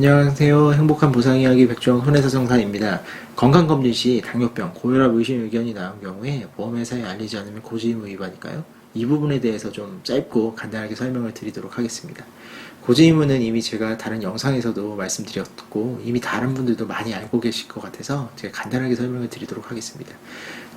안녕하세요. 행복한 보상이야기 백종 손해사정사입니다. 건강검진 시 당뇨병, 고혈압 의심 의견이 나온 경우에 보험회사에 알리지 않으면 고지의무 위반일까요? 이 부분에 대해서 좀 짧고 간단하게 설명을 드리도록 하겠습니다. 고지의무는 이미 제가 다른 영상에서도 말씀드렸고 이미 다른 분들도 많이 알고 계실 것 같아서 제가 간단하게 설명을 드리도록 하겠습니다.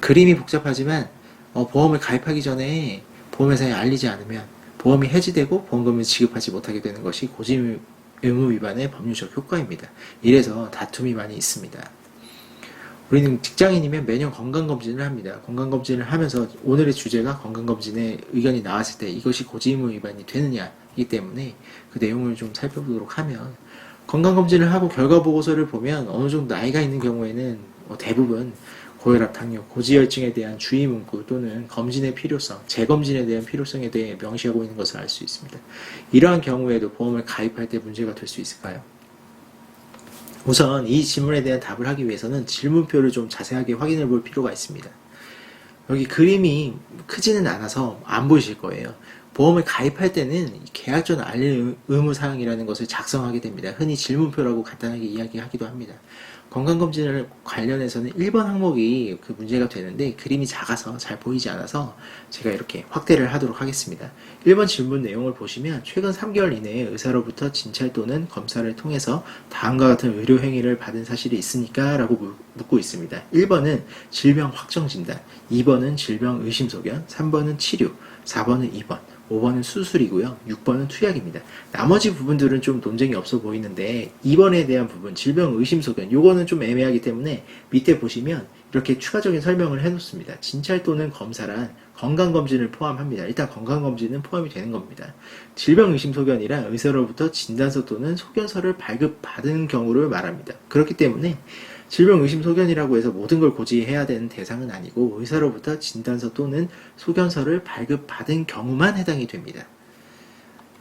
그림이 복잡하지만 보험을 가입하기 전에 보험회사에 알리지 않으면 보험이 해지되고 보험금을 지급하지 못하게 되는 것이 고지의무 위반의 법률적 효과입니다. 이래서 다툼이 많이 있습니다. 우리는 직장인이면 매년 건강검진을 합니다. 건강검진을 하면서 오늘의 주제가 건강검진에 의견이 나왔을 때 이것이 고지의무 위반이 되느냐이기 때문에 그 내용을 좀 살펴보도록 하면, 건강검진을 하고 결과보고서를 보면 어느 정도 나이가 있는 경우에는 대부분 고혈압, 당뇨, 고지혈증에 대한 주의 문구 또는 검진의 필요성, 재검진에 대한 필요성에 대해 명시하고 있는 것을 알 수 있습니다. 이러한 경우에도 보험을 가입할 때 문제가 될 수 있을까요? 우선 이 질문에 대한 답을 하기 위해서는 질문표를 좀 자세하게 확인해 볼 필요가 있습니다. 여기 그림이 크지는 않아서 안 보이실 거예요. 보험을 가입할 때는 계약 전 알릴 의무사항이라는 것을 작성하게 됩니다. 흔히 질문표라고 간단하게 이야기하기도 합니다. 건강검진을 관련해서는 1번 항목이 그 문제가 되는데 그림이 작아서 잘 보이지 않아서 제가 이렇게 확대를 하도록 하겠습니다. 1번 질문 내용을 보시면 최근 3개월 이내에 의사로부터 진찰 또는 검사를 통해서 다음과 같은 의료 행위를 받은 사실이 있습니까? 라고 묻고 있습니다. 1번은 질병 확정 진단, 2번은 질병 의심 소견, 3번은 치료, 4번은 입원, 5번은 수술이고요. 6번은 투약입니다. 나머지 부분들은 좀 논쟁이 없어 보이는데 2번에 대한 부분, 질병 의심 소견, 요거는 좀 애매하기 때문에 밑에 보시면 이렇게 추가적인 설명을 해놓습니다. 진찰 또는 검사란 건강검진을 포함합니다. 일단 건강검진은 포함이 되는 겁니다. 질병 의심 소견이란 의사로부터 진단서 또는 소견서를 발급받은 경우를 말합니다. 그렇기 때문에 질병 의심 소견이라고 해서 모든 걸 고지해야 되는 대상은 아니고 의사로부터 진단서 또는 소견서를 발급받은 경우만 해당이 됩니다.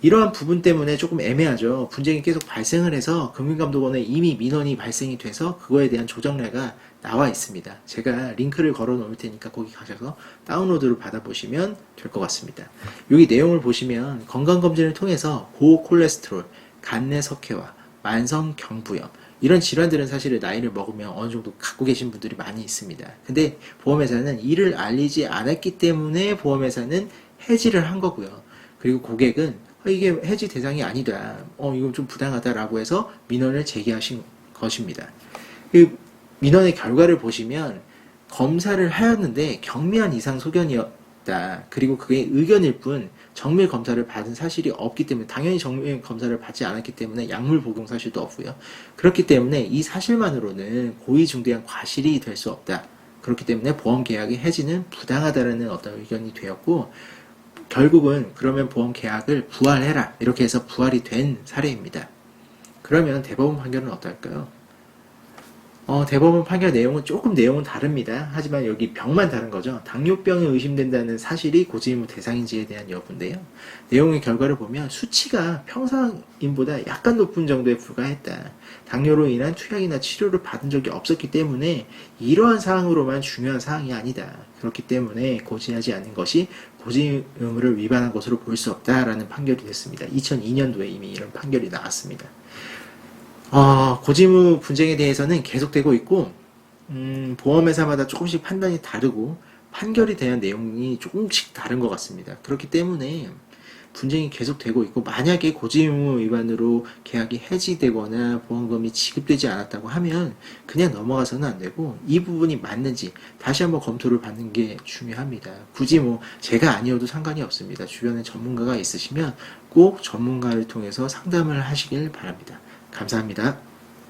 이러한 부분 때문에 조금 애매하죠. 분쟁이 계속 발생을 해서 금융감독원에 이미 민원이 발생이 돼서 그거에 대한 조정례가 나와 있습니다. 제가 링크를 걸어 놓을 테니까 거기 가셔서 다운로드를 받아보시면 될 것 같습니다. 여기 내용을 보시면 건강검진을 통해서 고콜레스테롤, 간내 석회화, 만성경부염, 이런 질환들은 사실 나이를 먹으면 어느 정도 갖고 계신 분들이 많이 있습니다. 근데 보험회사는 이를 알리지 않았기 때문에 보험회사는 해지를 한 거고요. 그리고 고객은 이게 해지 대상이 아니다. 이건 좀 부당하다라고 해서 민원을 제기하신 것입니다. 그 민원의 결과를 보시면 검사를 하였는데 경미한 이상 소견이었다. 그리고 그게 의견일 뿐 정밀 검사를 받은 사실이 없기 때문에, 당연히 정밀 검사를 받지 않았기 때문에 약물 복용 사실도 없고요. 그렇기 때문에 이 사실만으로는 고의 중대한 과실이 될 수 없다. 그렇기 때문에 보험계약의 해지는 부당하다는 어떤 의견이 되었고, 결국은 그러면 보험계약을 부활해라, 이렇게 해서 부활이 된 사례입니다. 그러면 대법원 판결은 어떨까요? 대법원 판결 내용은 조금 내용은 다릅니다. 하지만 여기 병만 다른 거죠. 당뇨병이 의심된다는 사실이 고지의무 대상인지에 대한 여부인데요. 내용의 결과를 보면 수치가 평상인보다 약간 높은 정도에 불과했다. 당뇨로 인한 투약이나 치료를 받은 적이 없었기 때문에 이러한 사항으로만 중요한 사항이 아니다. 그렇기 때문에 고지하지 않는 것이 고지의무를 위반한 것으로 볼 수 없다라는 판결이 됐습니다. 2002년도에 이미 이런 판결이 나왔습니다. 고지의무 분쟁에 대해서는 계속되고 있고, 보험회사마다 조금씩 판단이 다르고 판결에 대한 내용이 조금씩 다른 것 같습니다. 그렇기 때문에 분쟁이 계속되고 있고, 만약에 고지의무 위반으로 계약이 해지되거나 보험금이 지급되지 않았다고 하면 그냥 넘어가서는 안 되고 이 부분이 맞는지 다시 한번 검토를 받는 게 중요합니다. 굳이 제가 아니어도 상관이 없습니다. 주변에 전문가가 있으시면 꼭 전문가를 통해서 상담을 하시길 바랍니다. 감사합니다.